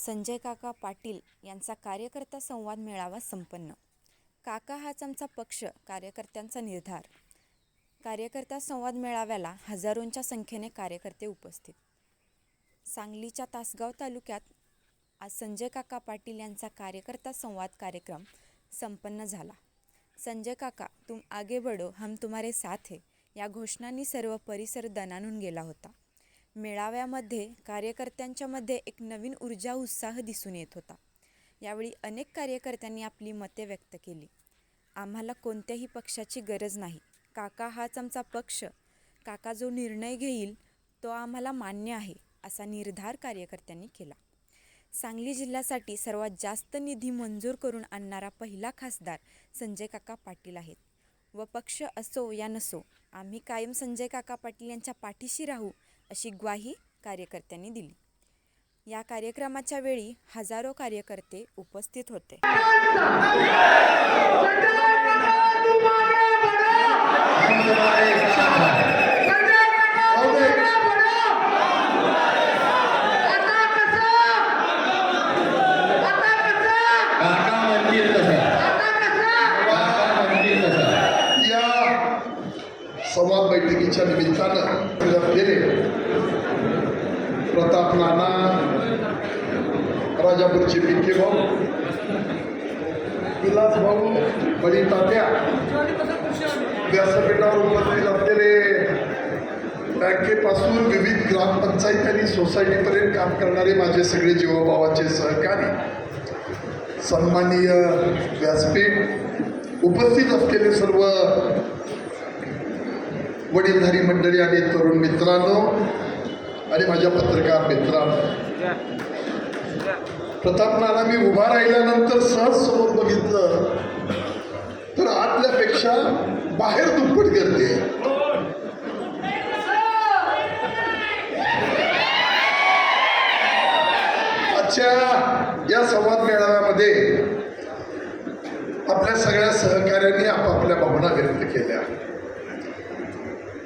संजय काका पाटील यांचा कार्यकर्ता संवाद मेळावा संपन्न. काका हाच आमचा पक्ष, कार्यकर्त्यांचा निर्धार. कार्यकर्ता संवाद मेळाव्याला हजारोंच्या संख्येने कार्यकर्ते उपस्थित. सांगलीच्या तासगाव तालुक्यात आज संजय काका पाटील यांचा कार्यकर्ता संवाद कार्यक्रम संपन्न झाला. संजय काका, तुम आगे बढ़ो, हम तुम्हारे साथ है या घोषणांनी सर्व परिसर दणाणून गेला होता. मेळाव्यामध्ये कार्यकर्त्यांच्या मध्ये एक नवीन ऊर्जा, उत्साह दिसून येत होता. यावेळी अनेक कार्यकर्त्यांनी आपली मते व्यक्त केली. आम्हाला कोणत्याही पक्षाची गरज नाही. काका हाच आमचा पक्ष. काका जो निर्णय घेईल तो आम्हाला मान्य आहे, असा निर्धार कार्यकर्त्यांनी केला. सांगली जिल्ह्यासाठी सर्वात जास्त निधी मंजूर करून आणणारा पहिला खासदार संजय काका पाटील आहेत व पक्ष असो या नसो, आम्ही कायम संजय काका पाटील यांच्या पाठीशी राहू, अशी ग्वाही कार्यकर्त्यांनी दिली. या कार्यक्रमाच्या वेळी हजारो कार्यकर्ते उपस्थित होते. संवाद बैठकीच्या निमित्तानं प्रताप नाना, राजापूरचे पिंके भाऊ, विलास भाऊ, बळी तात्या, व्यासपीठावर उपस्थित असलेले बँकेपासून विविध ग्रामपंचायत आणि सोसायटीपर्यंत काम करणारे माझे सगळे जीवाभावाचे सहकारी, सन्माननीय व्यासपीठ उपस्थित असलेले सर्व वडीलधारी मंडळी आणि तरुण मित्रांनो आणि माझ्या पत्रकार मित्रांनो, प्रताप नाना मी उभा राहिल्यानंतर सहज समोर बघितलं तर आतल्यापेक्षा बाहेर दुप्पट गर्दी आहे. आजच्या या संवाद मेळाव्यामध्ये आपल्या सगळ्या सहकाऱ्यांनी आपापल्या भावना व्यक्त केल्या,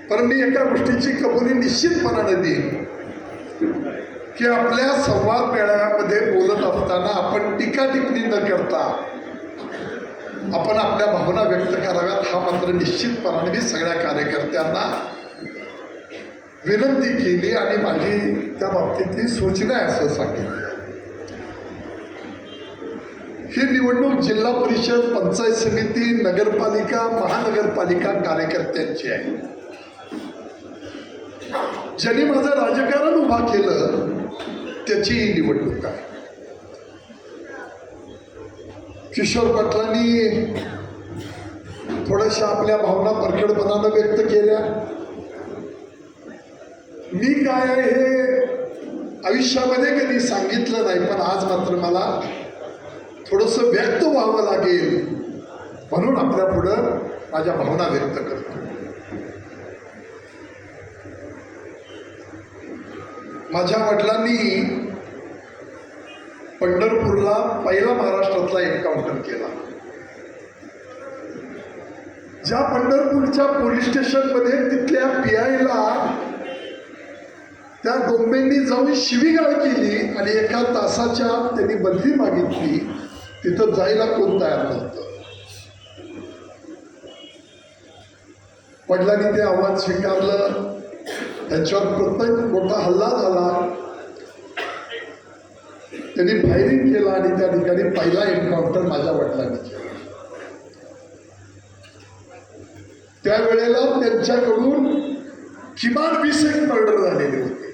पण मी एका गोष्टीची कबुली निश्चितपणाने देईन की आपल्या संवाद मेळाव्यामध्ये बोलत असताना आपण टीका टिप्पणी न करता आपण आपल्या भावना व्यक्त कराव्यात, हा मात्र निश्चितपणाने मी सगळ्या कार्यकर्त्यांना विनंती केली आणि माझी त्या बाबतीतली सूचना आहे असं सांगितलं. ही निवडणूक जिल्हा परिषद, पंचायत समिती, नगरपालिका, महानगरपालिका कार्यकर्त्यांची आहे. ज्यांनी माझं राजकारण उभा केलं त्याची ही निवडणूक आहे. किशोर पाटलांनी थोड्याशा आपल्या भावना परखडपणानं व्यक्त केल्या. मी काय आहे हे आयुष्यामध्ये कधी सांगितलं नाही, पण आज मात्र मला थोडंसं व्यक्त व्हावं लागेल म्हणून आपल्या पुढं माझ्या भावना व्यक्त करतो. माझ्या वडिलांनी पंढरपूरला पहिला महाराष्ट्रातला एन्काउंटर केला. ज्या पंढरपूरच्या पोलीस स्टेशनमध्ये तिथल्या PIला त्या डोंबेंनी जाऊन शिवीगाळ केली आणि एका तासाच्या त्यांनी बदली मागितली, तिथं जायला कोण तयार नव्हतं. वडिलांनी ते आव्हान स्वीकारलं, त्यांच्यावर प्रत्येक मोठा हल्ला झाला, त्यांनी फायरिंग केला आणि त्या ठिकाणी पहिला एन्काउंटर माझ्या वडिलांनी केला. त्यावेळेला त्यांच्याकडून किमान 20 मर्डर झालेले होते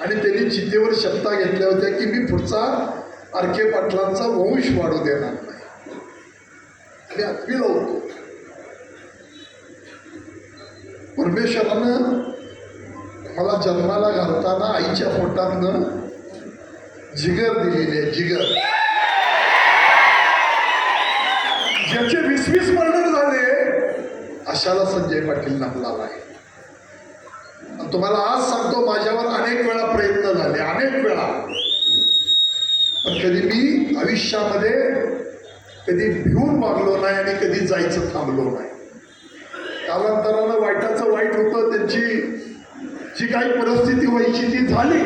आणि त्यांनी चितेवर शपथा घेतल्या होत्या की मी पुढचा आरके पाटलांचा वंश वाढू देणार नाही आणि अगदी लावतो. परमेश्वरानं मला जन्माला घालताना आईच्या पोटातनं जिगर दिलेली आहे. जिगर ज्याचे 20 मर्डर झाले अशाला संजय पाटील नामला आहे. आणि तुम्हाला आज सांगतो, माझ्यावर अनेक वेळा प्रयत्न झाले, अनेक वेळा, पण कधी मी आयुष्यामध्ये कधी भिवून वागलो नाही आणि कधी जायचं थांबलो नाही. कालांतरानं वाईटाचं वाईट होतं, त्यांची जी काही परिस्थिती व्हायची ती झाली,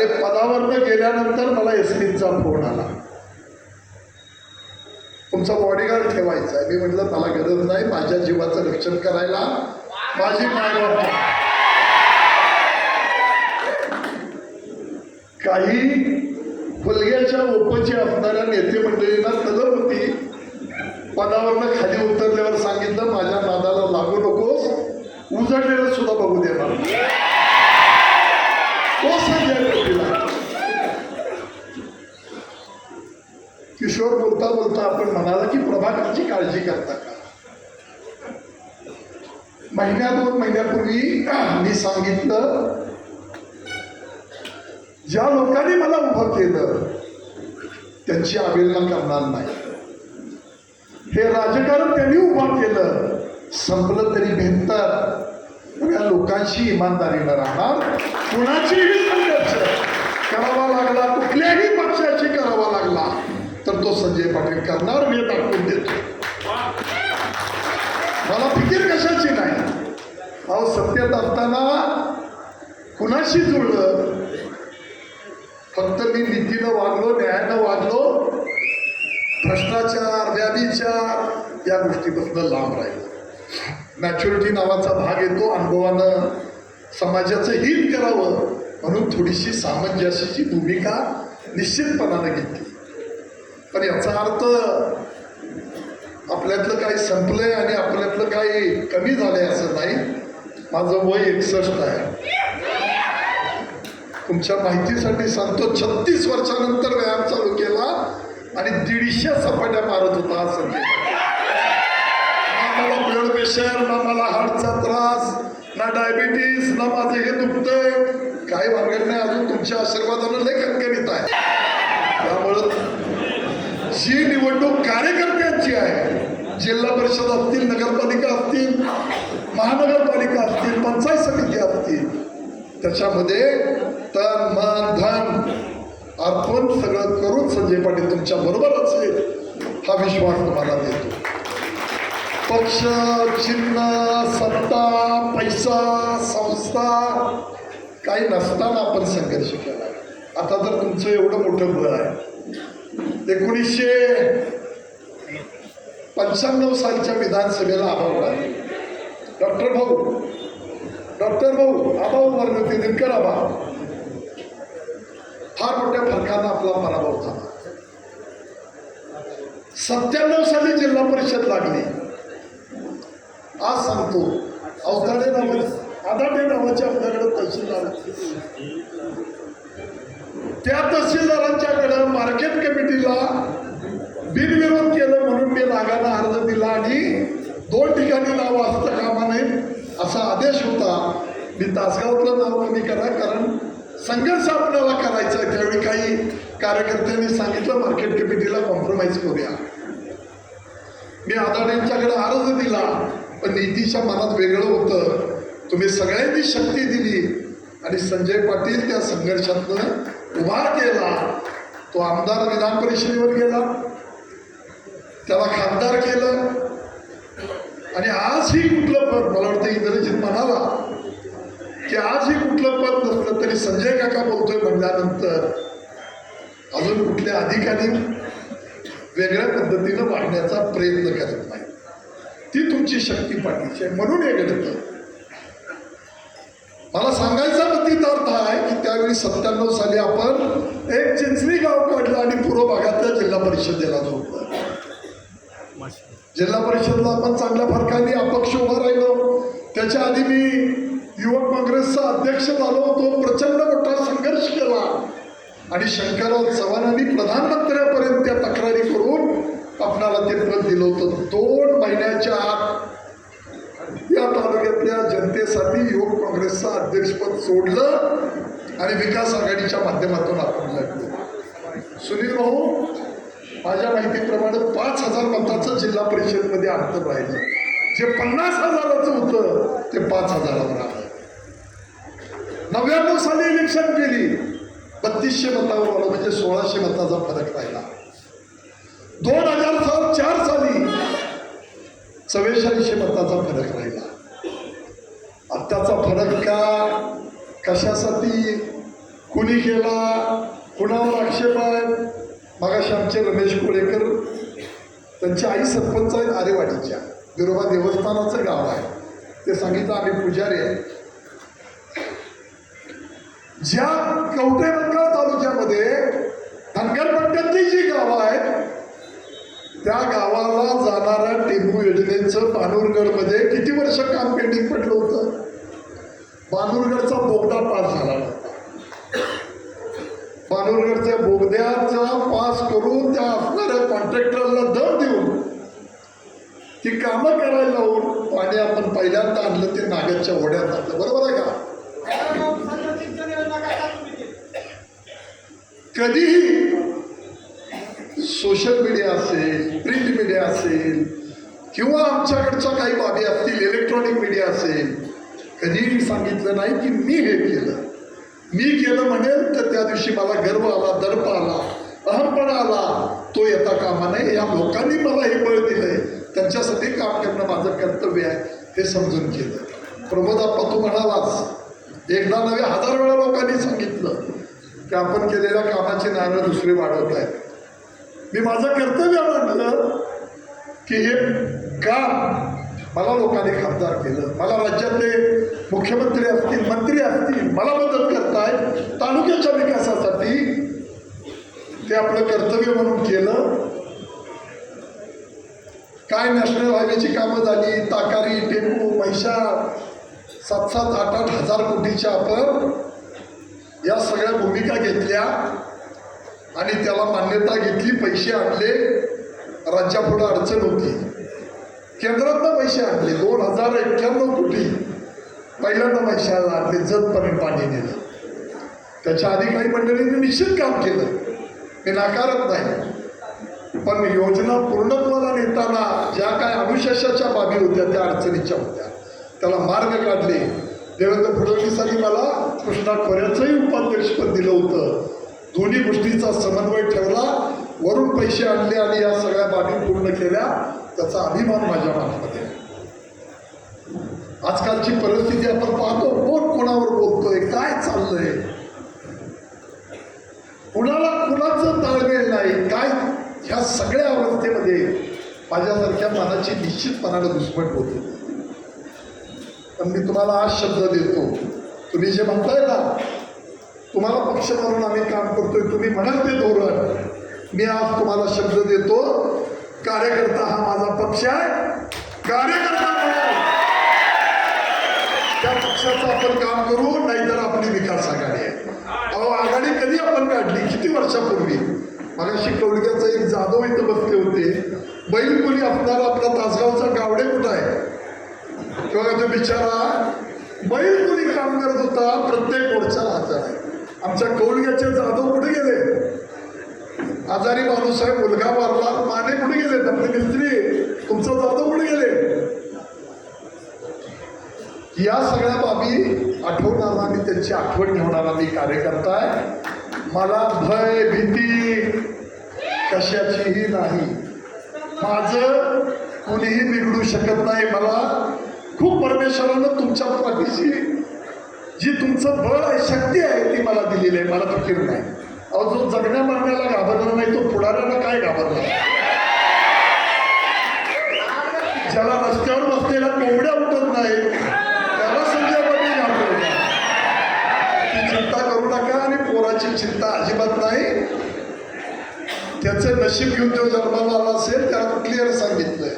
आणि पदावरनं गेल्यानंतर मला एसपीचा फोन आला, तुमचा बॉडीगार्ड ठेवायचा आहे. मी म्हटलं मला गरज नाही, माझ्या जीवाचं रक्षण करायला माझी मायबाप. काही फुलग्याच्या ओपची असणाऱ्या नेते मंडळींना तलब होती. पदावरनं खाली उतरल्यावर सांगितलं माझ्या नादाला लागू नकोस, उजळलेलं सुद्धा बघू देणार. तो संजय पाटील किशोर बोलता बोलता आपण म्हणाला की प्रभाकरची काळजी करता का. महिन्या 2 महिन्यापूर्वी मी सांगितलं ज्या लोकांनी मला उभं केलं त्यांची अवहेलना करणार नाही. हे राजकारण त्यांनी उभं केलं, संपलं तरी बेहतर. या लोकांशी इमानदारीनं राहणार, कुणाचीही संघर्ष करावा लागला, कुठल्याही पक्षाशी करावा लागला तर तो संजय पाटील करणार. मी दाखवून देतो, मला फिकीर कशाची नाही. अहो सत्तेत असताना कुणाशी जुळलं, फक्त मी नीतीनं वागलो, न्यायानं वागलो, भ्रष्टाचार व्याधिचार या गोष्टीपासून लांब राहिलो. मॅच्युरिटी नावाचा भाग येतो, अनुभवानं समाजाचं हित करावं म्हणून थोडीशी सामंजस्याची भूमिका निश्चितपणानं घेतली. पण याचा अर्थ आपल्यातलं काही संपलंय आणि आपल्यातलं काही कमी झालंय असं नाही. माझं वय 61 आहे. तुमच्या माहितीसाठी सांगतो, 36 वर्षानंतर व्यायाम चालू केला आणि 150 सपाट्या मारत होता हा संजय. ना मला ब्लड प्रेशर, ना मला हार्टचा त्रास, ना डायबिटीस, ना माझं हे दुखतंय, काही भानगड नाही. अजून तुमच्या आशीर्वादानं लय खणखणीत आहे. त्यामुळं जी निवडणूक कार्यकर्त्यांची आहे, जिल्हा परिषद असतील, नगरपालिका असतील, महानगरपालिका असतील, पंचायत समिती असतील, त्याच्यामध्ये तन मन धन अर्पण सगळं करून संजय पाटील तुमच्या बरोबर असेल हा विश्वास तुम्हाला देतो. पक्ष, चिन्ह, सत्ता, पैसा, संस्था काही नसताना आपण संघर्ष केला. आता तर तुमचं एवढं मोठं बळ आहे. 1995 सालच्या विधानसभेला आबा डॉक्टर भाऊ आबा उभारले, दिनकर आबा, फार मोठ्या फरकानं आपला पराभव झाला. 97 साली जिल्हा परिषद लागली. आज सांगतो, आदाटे नावाचे आपल्याकडे तहसीलदार, त्या तहसीलदारांच्याकडे मार्केट कमिटीला बिनविरोध केलं म्हणून मी रागानं अर्ज दिला आणि 2 ठिकाणी नाव असता कामा नये असा आदेश होता. मी तासगावातलं नाव कमी करा, कारण संघर्ष आपल्याला करायचा आहे. त्यावेळी काही कार्यकर्त्यांनी सांगितलं मार्केट कमिटीला कॉम्प्रोमाइज करूया. मी आदाड्यांच्याकडे अर्ज दिला, पण नीतीच्या मनात वेगळं होतं. तुम्ही सगळ्यांनी शक्ती दिली आणि संजय पाटील त्या संघर्षातनं उभा केला. तो आमदार विधान परिषदेवर गेला, त्याला खासदार केलं आणि आजही कुठलं पद, मला वाटतं इंद्रजित म्हणाला की आजही कुठलं पद नसलं तरी संजय काका बोलतोय म्हणल्यानंतर अजून कुठल्या अधिकारी वेगळ्या पद्धतीनं वागण्याचा प्रयत्न करत नाही. ती तुमची शक्ती पाठीची आहे, म्हणून हे घडतं. मला सांगायचा मतीत अर्थ आहे की त्यावेळी 97 साली आपण एक चिंचणी गाव काढलं आणि पूर्व भागातल्या जिल्हा परिषदेला जोडलं. जिल्हा परिषदला आपण चांगल्या फरकाने अपक्ष उभा राहिलो. त्याच्या आधी मी युवक काँग्रेसचा अध्यक्ष झालो. तो प्रचंड मोठा संघर्ष केला आणि शंकरराव चव्हाणांनी प्रधानमंत्र्यापर्यंत त्या तक्रारी करून आपणाला ते पद दिलं होतं. 2 महिन्याच्या आत या तालुक्यातल्या जनतेसाठी युवक काँग्रेसचं अध्यक्षपद सोडलं आणि विकास आघाडीच्या माध्यमातून आपण लढलो. सुनील भाऊ, माझ्या माहितीप्रमाणे 5,000 मताचं जिल्हा परिषदमध्ये अंतर राहिलं. जे 50,000चं होतं ते 5,000वर आलं. 99 साली इलेक्शन केली, 3200 मतावर आलं, म्हणजे 1600 मताचा फरक राहिला. 2004 साली 4400 मताचा फरक राहिला. आत्ताचा फरक का, कशासाठी, कुणी केला, कुणावर आक्षेप आहे. मगाशी आमचे रमेश कोळेकर, त्यांची आई सरपंच आहेत आरेवाडीच्या, बिरोबा देवस्थानाचं गाव आहे. ते सांगितलं आम्ही पुजारी आहे. ज्या कवठेमंकाळ तालुक्यामध्ये धनगरपट्ट्यातली जी गावं आहेत त्या गावाला जाणाऱ्या टेंबू योजनेचं बानूरगडमध्ये किती वर्ष काम पेंडिंग पडलं होतं. बानूरगडचा बोगदा पास झाला नव्हता. बानूरगडच्या बोगद्याचा पास करून त्या असणाऱ्या कॉन्ट्रॅक्टरला दर देऊन ती कामं करायला लावून पाणी आपण पहिल्यांदा आणलं ते नागदच्या ओढ्यात आणलं. बरोबर आहे का. कधीही सोशल मीडिया असेल, प्रिंट मीडिया असेल किंवा आमच्याकडच्या काही बाबी असतील, इलेक्ट्रॉनिक मीडिया असेल, कधीही सांगितलं नाही की मी हे केलं. मी केलं म्हणेल तर त्या दिवशी मला गर्व आला, दर्प आला, अहमपणा आला, तो येता कामा नये. या लोकांनी मला हे बळ दिलंय, त्यांच्यासाठी काम करणं माझं कर्तव्य आहे हे समजून केलं. प्रमोद आप्पा तू म्हणालास, एकदा नव्हे 1000 वेळा लोकांनी सांगितलं की आपण केलेल्या कामाची नावं दुसरे वाढवत आहेत. मी माझं कर्तव्य मानलं की हे काम मला लोकांनी खासदार केलं, मला राज्यातले मुख्यमंत्री असतील, मंत्री असतील, मला मदत करताय तालुक्याच्या विकासासाठी, ते आपलं कर्तव्य म्हणून केलं. काय नॅशनल हायवेची कामं झाली, ताकारी, टेंबू, म्हैसाळ, 7-7, 8-8 हजार कोटीच्या आपण या सगळ्या भूमिका घेतल्या आणि त्याला मान्यता घेतली, पैसे आणले. राज्यापुढं अडचण होती, केंद्रातनं पैसे आणले 2091 कोटी पहिल्यांदा म्हैसाळला आणले, जतपर्यंत पाणी नेलं. त्याच्या आधी काही मंडळींनी निश्चित काम केलं, मी नाकारत नाही. पण योजना पूर्णत्वाला नेताना ज्या काय अनुशेषाच्या बाबी होत्या त्या अडचणीच्या होत्या, त्याला मार्ग काढले. देवेंद्र फडणवीसांनी मला कृष्णा खोऱ्याचंही उपाध्यक्षपद दिलं होतं. दोन्ही गोष्टीचा समन्वय ठेवला, वरून पैसे आणले आणि या सगळ्या बाबी पूर्ण केल्या. त्याचा अभिमान माझ्या मनामध्ये. आजकालची परिस्थिती आपण पाहतो, कोण कोणावर बोलतोय, काय चाललंय, कुणाला कुणाचं ताळमेळ नाही, काय. ह्या सगळ्या अवस्थेमध्ये माझ्यासारख्या मनाची निश्चितपणाने घुसमट होती. पण मी तुम्हाला आज शब्द देतो, तुम्ही जे म्हणताय ना तुम्हाला पक्ष म्हणून आम्ही काम करतोय, तुम्ही म्हणाल ते धोरण, मी आज तुम्हाला शब्द देतो, कार्यकर्ता हा माझा पक्ष आहे. कार्यकर्ता म्हणून त्या पक्षाचं आपण काम करू, नाहीतर आपली विकास आघाडी आहे. अहो आघाडी कधी आपण काढली, किती वर्षापूर्वी. मगाशी कवडग्याचा एक जाधव इथं बसले होते, बैलपुली असणारा आपला तासगावचा गावडे कुठं आहे, किंवा तो बिचारा बैलपुली काम करत होता, प्रत्येक मोर्चाला हजर आहे. आमच्या कौलग्याचे जाधव कुठे गेले, आजारी माणूस आहे, मुलगा वारला, माने कुठे गेले, आपले मिस्त्री तुमचा जाधव कुठे गेले. या सगळ्या बाबी आठवणारा आणि त्यांची आठवण ठेवणारा मी कार्यकर्ता आहे. मला भय भीती कशाचीही नाही, माझं कोणीही बिघडू शकत नाही. मला खूप परमेश्वरानं तुमच्या पाठीशी जी तुमचं बळ आहे, शक्ती आहे, ती मला दिलेली आहे. मला फिकीर नाही. अहो जो जगण्या मरण्याला घाबरला नाही तो पुढाऱ्याला काय घाबरला. ज्याला रस्त्यावर बसलेला कोंबड्या उठत नाही त्याला संजय पाटील घाबरला. ती चिंता करू नका आणि पोराची चिंता अजिबात नाही. त्याचं नशीब घेऊन जो जन्माला आला असेल त्याला क्लिअर सांगितलंय,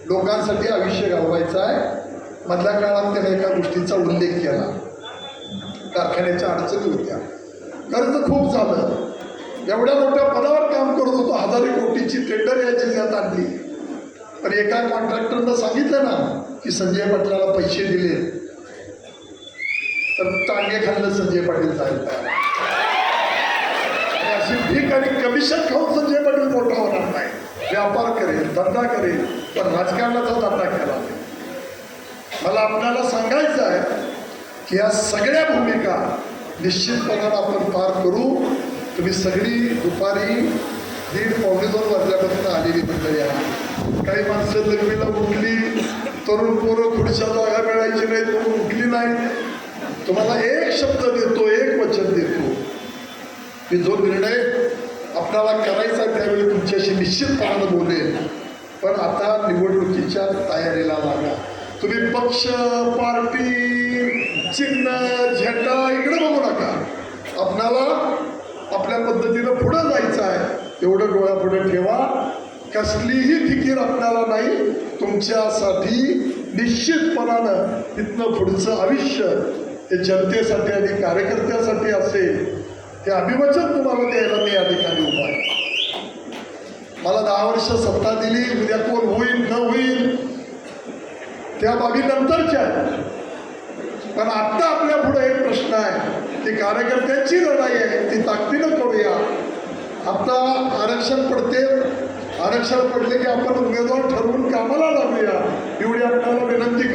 लोकांसाठी आयुष्य घालवायचं आहे. मधल्या काळात त्याने एका गोष्टीचा उल्लेख केला, कारखान्याच्या अडचणी होत्या, कर्ज खूप झालं, एवढ्या मोठ्या पदावर काम करत होतो, 1000 कोटीची टेंडर या जिल्ह्यात आणली. पण एका कॉन्ट्रॅक्टरनं सांगितलं ना की संजय पाटलाला पैसे दिले, तर टांगे खाल्लं संजय पाटील जायला. अशी भीक आणि कमिशन खाऊन संजय पाटील मोठा होणार नाही. व्यापार करेल, धंदा करेल, पण राजकारणाचा धंदा केला. मला आपल्याला सांगायचं आहे की या सगळ्या भूमिका निश्चितपणानं आपण पार करू. तुम्ही सगळी दुपारी 1:30-1:45 वाजल्यापासून आलेली मंडळी आहे. काही माणसं लग्नीला उठली, तरुण पोरं पुढच्या जागा मिळायची नाही म्हणून उठली नाही. तुम्हाला एक शब्द देतो, एक वचन देतो, मी जो निर्णय आपल्याला करायचा आहे त्यावेळी तुमच्याशी निश्चितपणानं बोलेन. पण आता निवडणुकीच्या तयारीला लागा. तुम्ही पक्ष, पार्टी, चिन्ह, झेंडा इकडे बघू नका. आपणाला आपल्या पद्धतीनं पुढं जायचं आहे, एवढं डोळ्यापुढे ठेवा. कसलीही फिकीर आपल्याला नाही. तुमच्यासाठी निश्चितपणानं इथनं पुढचं आयुष्य हे जनतेसाठी आणि कार्यकर्त्यासाठी असेल हे अभिवचन तुम्हाला द्यायला मी या ठिकाणी उभा आहे. मला 10 वर्ष सत्ता दिली, उद्या कोण होईल न होईल त्या बाबी नंतरच्या आहेत. पण आत्ता आपल्या पुढे एक प्रश्न आहे, ती कार्यकर्त्यांची लढाई आहे, ती ताकदीनं करूया. आता आरक्षण पडते, आरक्षण पडले की आपण उमेदवार ठरवून कामाला लागूया, एवढी आपल्याला विनंती